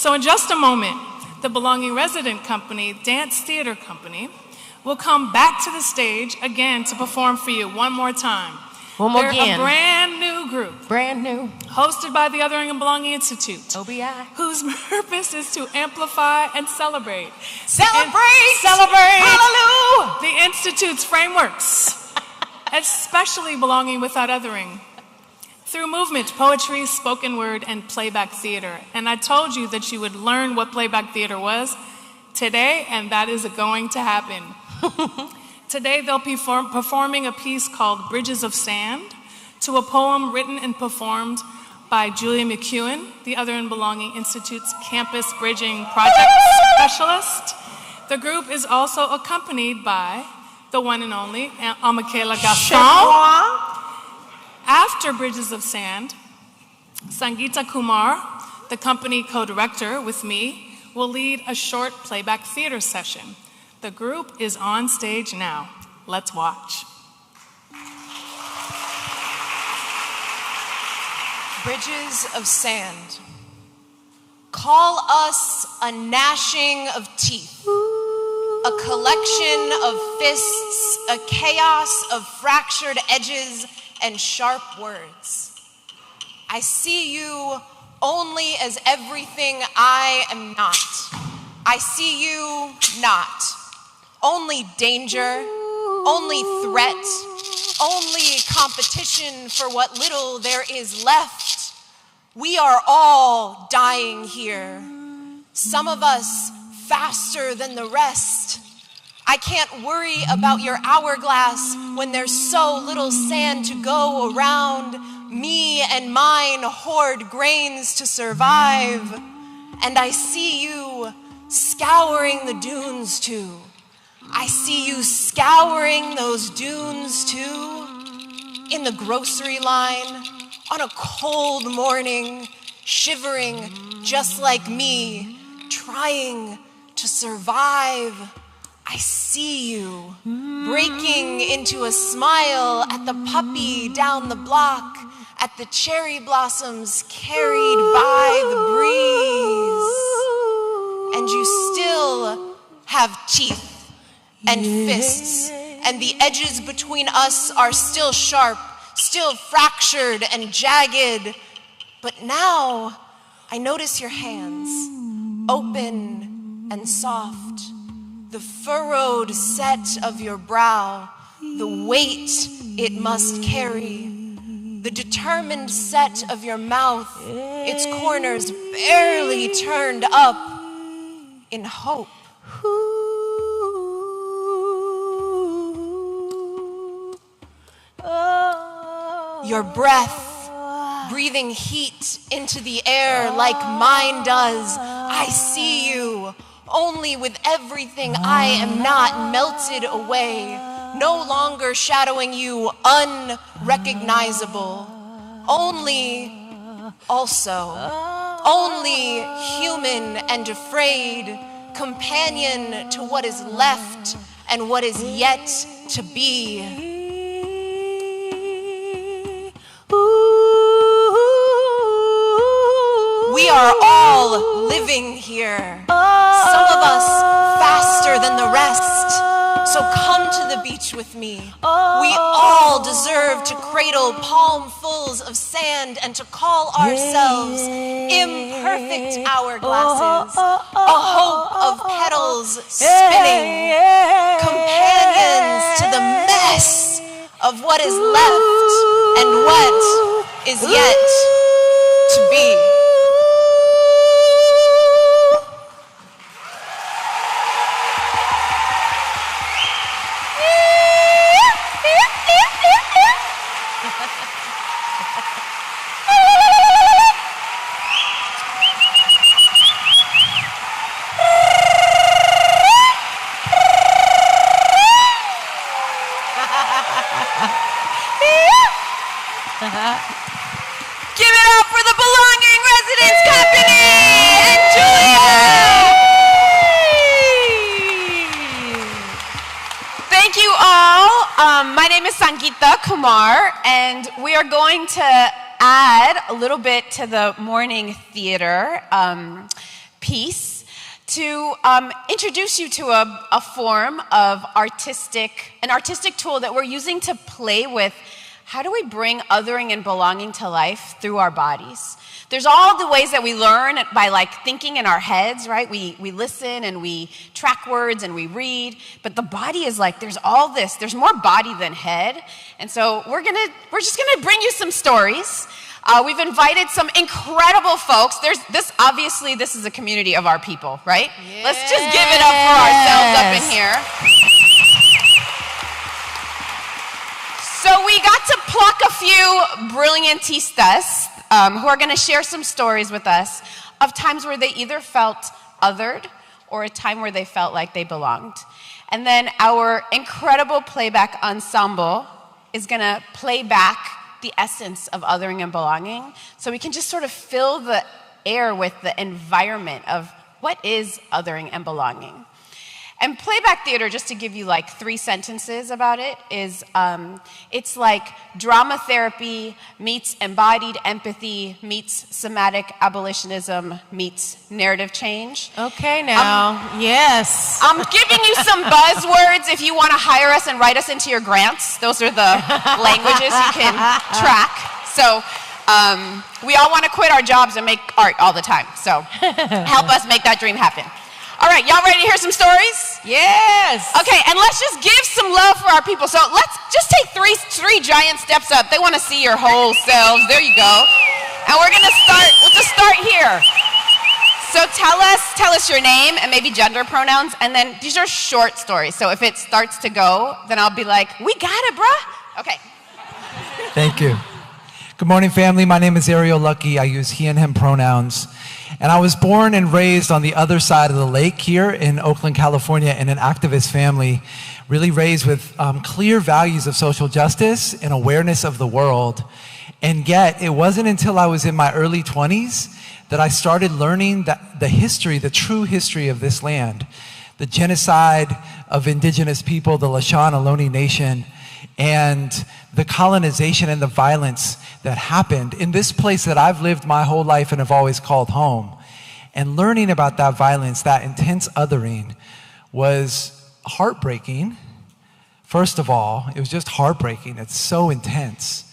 So in just a moment, the Belonging Resident Company, Dance Theater Company, will come back to the stage again to perform for you one more time. One more They're again. a brand new group. Brand new. Hosted by the Othering and Belonging Institute. OBI. Whose purpose is to amplify and celebrate. Celebrate! Celebrate! Hallelujah! The Institute's frameworks, especially Belonging Without Othering, through movement, poetry, spoken word, and playback theater. And I told you that you would learn what playback theater was today, and that is going to happen. Today they'll be performing a piece called Bridges of Sand to a poem written and performed by Julia McEwen, the Other and Belonging Institute's campus bridging project specialist. The group is also accompanied by the one and only Michaela Gaston. After Bridges of Sand, Sangeeta Kumar, the company co-director with me, will lead a short playback theater session. The group is on stage now. Let's watch. Bridges of Sand. Call us a gnashing of teeth, a collection of fists, a chaos of fractured edges and sharp words. I see you only as everything I am not. I see you not. Only danger, only threat, only competition for what little there is left. We are all dying here. Some of us faster than the rest. I can't worry about your hourglass when there's so little sand to go around. Me and mine hoard grains to survive. And I see you scouring the dunes too. I see you scouring those dunes too. In the grocery line, on a cold morning, shivering just like me, trying to survive. I see you breaking into a smile at the puppy down the block, at the cherry blossoms carried by the breeze. And you still have teeth and fists, and the edges between us are still sharp, still fractured and jagged. But now I notice your hands, open and soft, the furrowed set of your brow, the weight it must carry, the determined set of your mouth, its corners barely turned up in hope. Your breath, breathing heat into the air like mine does. I see you, only with everything I am not melted away, no longer shadowing you unrecognizable. Only human and afraid, companion to what is left and what is yet to be. We are all living here, some of us faster than the rest. So come to the beach with me. We all deserve to cradle palmfuls of sand and to call ourselves imperfect hourglasses, a hope of petals spinning, companions to the mess of what is left and what is yet to be. Give it up for the Belonging Residence Company and Julia! Thank you all. My name is Sangeeta Kumar, and we are going to add a little bit to the morning theater piece to introduce you to a form of an artistic tool that we're using to play with how do we bring othering and belonging to life through our bodies. There's all the ways that we learn by thinking in our heads, right? We listen and we track words and we read, but the body is there's all this. There's more body than head. And so we're just gonna bring you some stories. We've invited some incredible folks. Obviously this is a community of our people, right? Yes. Let's just give it up for ourselves up in here. So we got to pluck a few brilliantistas who are gonna share some stories with us of times where they either felt othered or a time where they felt like they belonged. And then our incredible playback ensemble is gonna play back the essence of othering and belonging, so we can just sort of fill the air with the environment of what is othering and belonging. And playback theater, just to give you 3 sentences about it, is it's like drama therapy meets embodied empathy meets somatic abolitionism meets narrative change. Okay, now, yes. I'm giving you some buzzwords if you want to hire us and write us into your grants. Those are the languages you can track. So we all want to quit our jobs and make art all the time. So help us make that dream happen. All right, y'all ready to hear some stories? Yes. Okay, and let's just give some love for our people. So let's just take three giant steps up. They want to see your whole selves. There you go. And we'll just start here. So tell us your name and maybe gender pronouns, and then these are short stories. So if it starts to go, then I'll be like, we got it, bruh. Okay. Thank you. Good morning, family. My name is Ariel Lucky. I use he and him pronouns. And I was born and raised on the other side of the lake here in Oakland, California, in an activist family, really raised with clear values of social justice and awareness of the world. And yet, it wasn't until I was in my early 20s that I started learning the history, the true history of this land, the genocide of indigenous people, the Lashawn Ohlone Nation, and the colonization and the violence that happened in this place that I've lived my whole life and have always called home. And learning about that violence, that intense othering, was heartbreaking. First of all, it was just heartbreaking. It's so intense.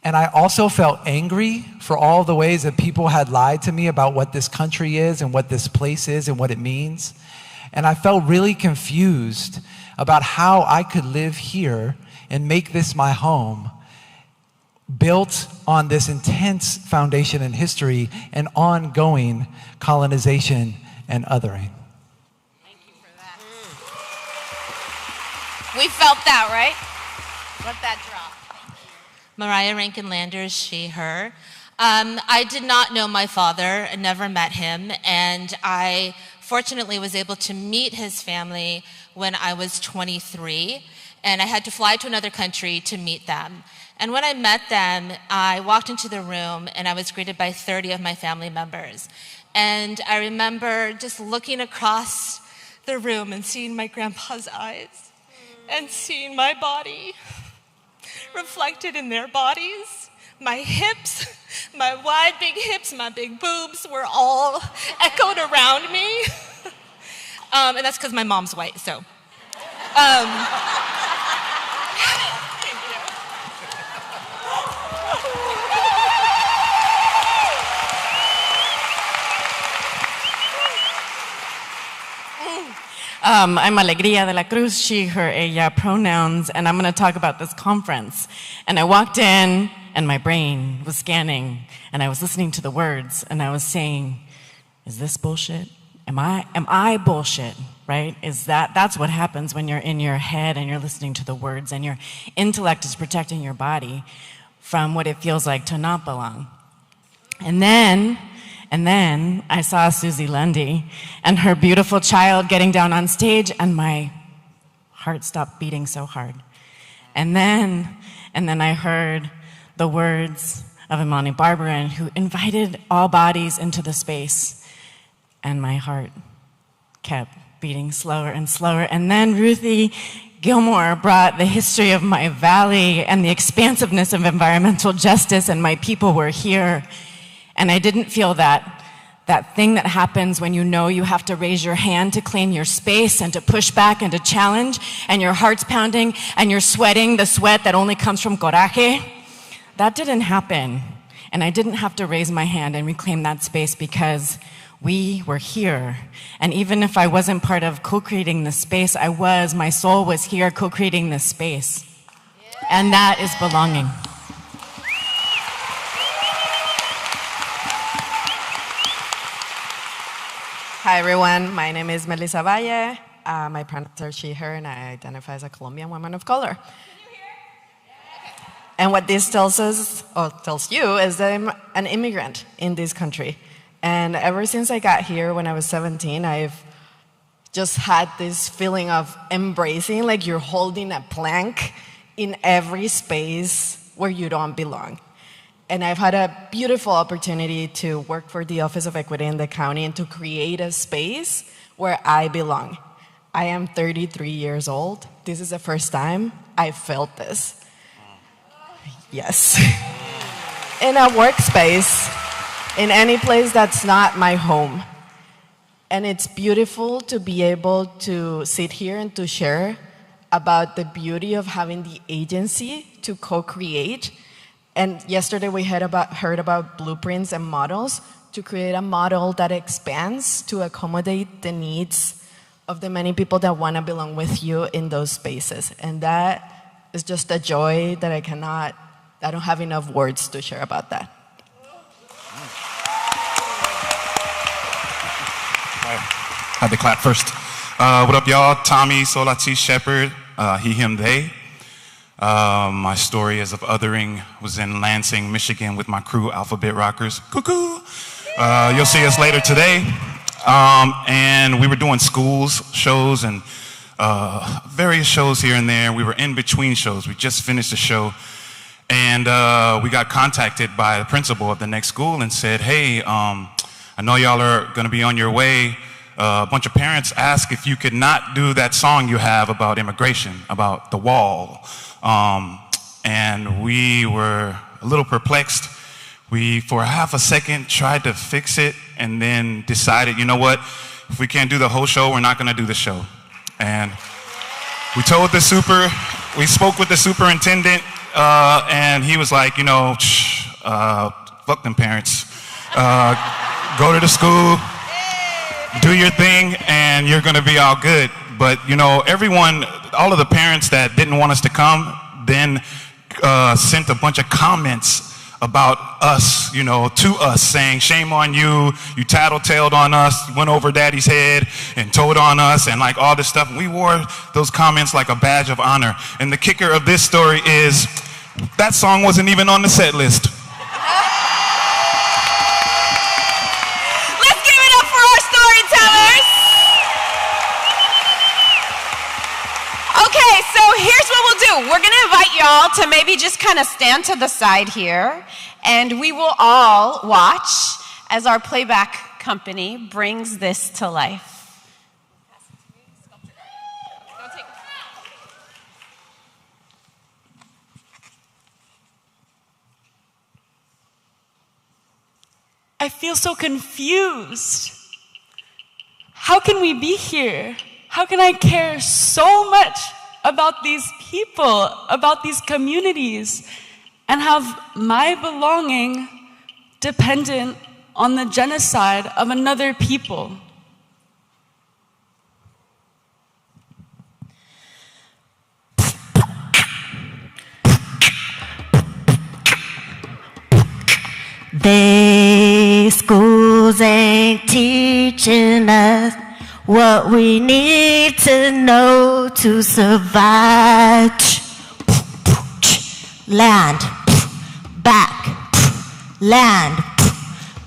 And I also felt angry for all the ways that people had lied to me about what this country is and what this place is and what it means. And I felt really confused about how I could live here and make this my home, built on this intense foundation in history and ongoing colonization and othering. Thank you for that. We felt that, right? Let that drop. Mariah Rankin Landers, she, her. I did not know my father, never met him, and I fortunately was able to meet his family when I was 23. And I had to fly to another country to meet them. And when I met them, I walked into the room and I was greeted by 30 of my family members. And I remember just looking across the room and seeing my grandpa's eyes and seeing my body reflected in their bodies. My hips, my wide big hips, my big boobs were all echoed around me. And that's because my mom's white, so. I'm Alegría de la Cruz, she, her, ella pronouns, and I'm going to talk about this conference. And I walked in, and my brain was scanning, and I was listening to the words, and I was saying, is this bullshit? Am I bullshit, right? That's what happens when you're in your head and you're listening to the words, and your intellect is protecting your body from what it feels like to not belong. And then I saw Susie Lundy and her beautiful child getting down on stage, and my heart stopped beating so hard. And then I heard the words of Imani Barbaran, who invited all bodies into the space, and my heart kept beating slower and slower. And then Ruthie Gilmore brought the history of my valley and the expansiveness of environmental justice, and my people were here. And I didn't feel that that thing that happens when you know you have to raise your hand to claim your space and to push back and to challenge, and your heart's pounding and you're sweating the sweat that only comes from coraje. That didn't happen. And I didn't have to raise my hand and reclaim that space because we were here. And even if I wasn't part of co-creating this space, my soul was here co-creating this space. And that is belonging. Hi everyone, my name is Melissa Valle. My pronouns are she, her, and I identify as a Colombian woman of color. And what this tells us, or tells you, is that I'm an immigrant in this country. And ever since I got here when I was 17, I've just had this feeling of embracing, like you're holding a plank in every space where you don't belong. And I've had a beautiful opportunity to work for the Office of Equity in the county and to create a space where I belong. I am 33 years old. This is the first time I felt this. Yes. In a workspace, in any place that's not my home. And it's beautiful to be able to sit here and to share about the beauty of having the agency to co-create. And yesterday we heard about blueprints and models to create a model that expands to accommodate the needs of the many people that want to belong with you in those spaces. And that is just a joy that I don't have enough words to share about that. I had to clap first. What up, y'all? Tommy Solati Shepherd, he, him, they. My story is of othering. Was in Lansing, Michigan with my crew, Alphabet Rockers. Cuckoo! You'll see us later today. And we were doing schools, shows, and various shows here and there. We were in between shows. We just finished a show. And we got contacted by the principal of the next school and said, hey, I know y'all are going to be on your way. A bunch of parents asked if you could not do that song you have about immigration, about the wall. And we were a little perplexed. We, for half a second, tried to fix it and then decided, you know what, if we can't do the whole show, we're not going to do the show. And we told the we spoke with the superintendent, and he was like, you know, fuck them parents. Go to the school, do your thing, and you're going to be all good. But, you know, all of the parents that didn't want us to come then sent a bunch of comments about us, you know, to us, saying, shame on you, you tattletaled on us, went over daddy's head and told on us, and like all this stuff. We wore those comments like a badge of honor. And the kicker of this story is that song wasn't even on the set list. Let's give it up for our storytellers. Okay, so here's what we'll do. We're gonna invite y'all to maybe just kind of stand to the side here, and we will all watch as our playback company brings this to life. I feel so confused. How can we be here? How can I care so much about these people, about these communities, and have my belonging dependent on the genocide of another people? They schools ain't teaching us what we need to know to survive. Land, back, land,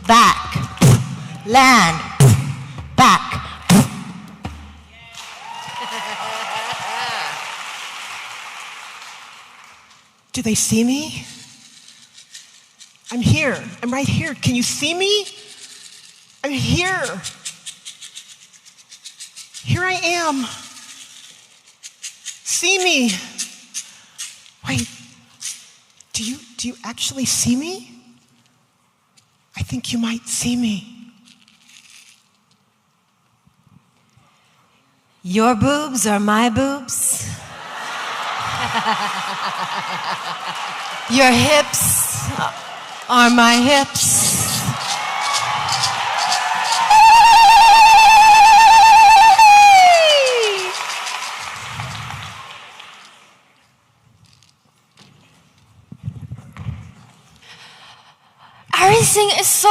back, land, back. Do they see me? I'm here. I'm right here. Can you see me? I'm here. Here I am. See me. Wait, do you actually see me? I think you might see me. Your boobs are my boobs. Your hips are my hips. Everything is so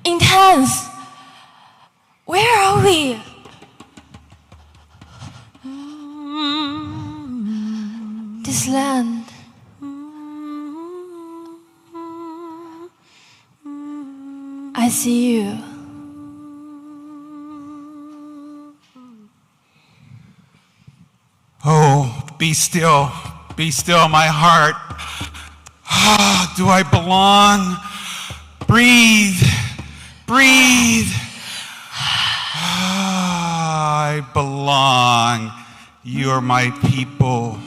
intense. Where are we? This land. I see you. Oh, be still my heart. Ah, do I belong? Breathe, breathe. Ah, I belong. You're my people.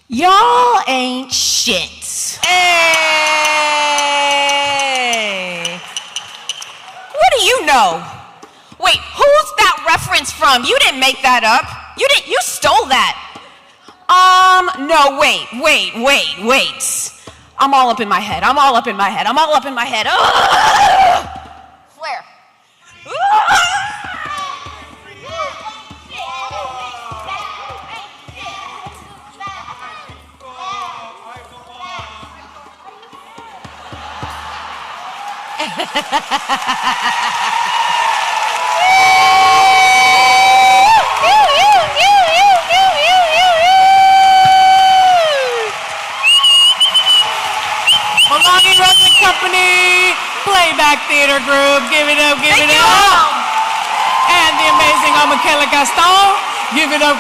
Y'all ain't shit. Hey! What do you know? Wait, who's that reference from? You didn't make that up. You stole that. No, wait. I'm all up in my head. Flare. Belonging Wrestling Company, Playback Theater Group, give it up. Thank you all. And the amazing Michaela Gaston, give it up.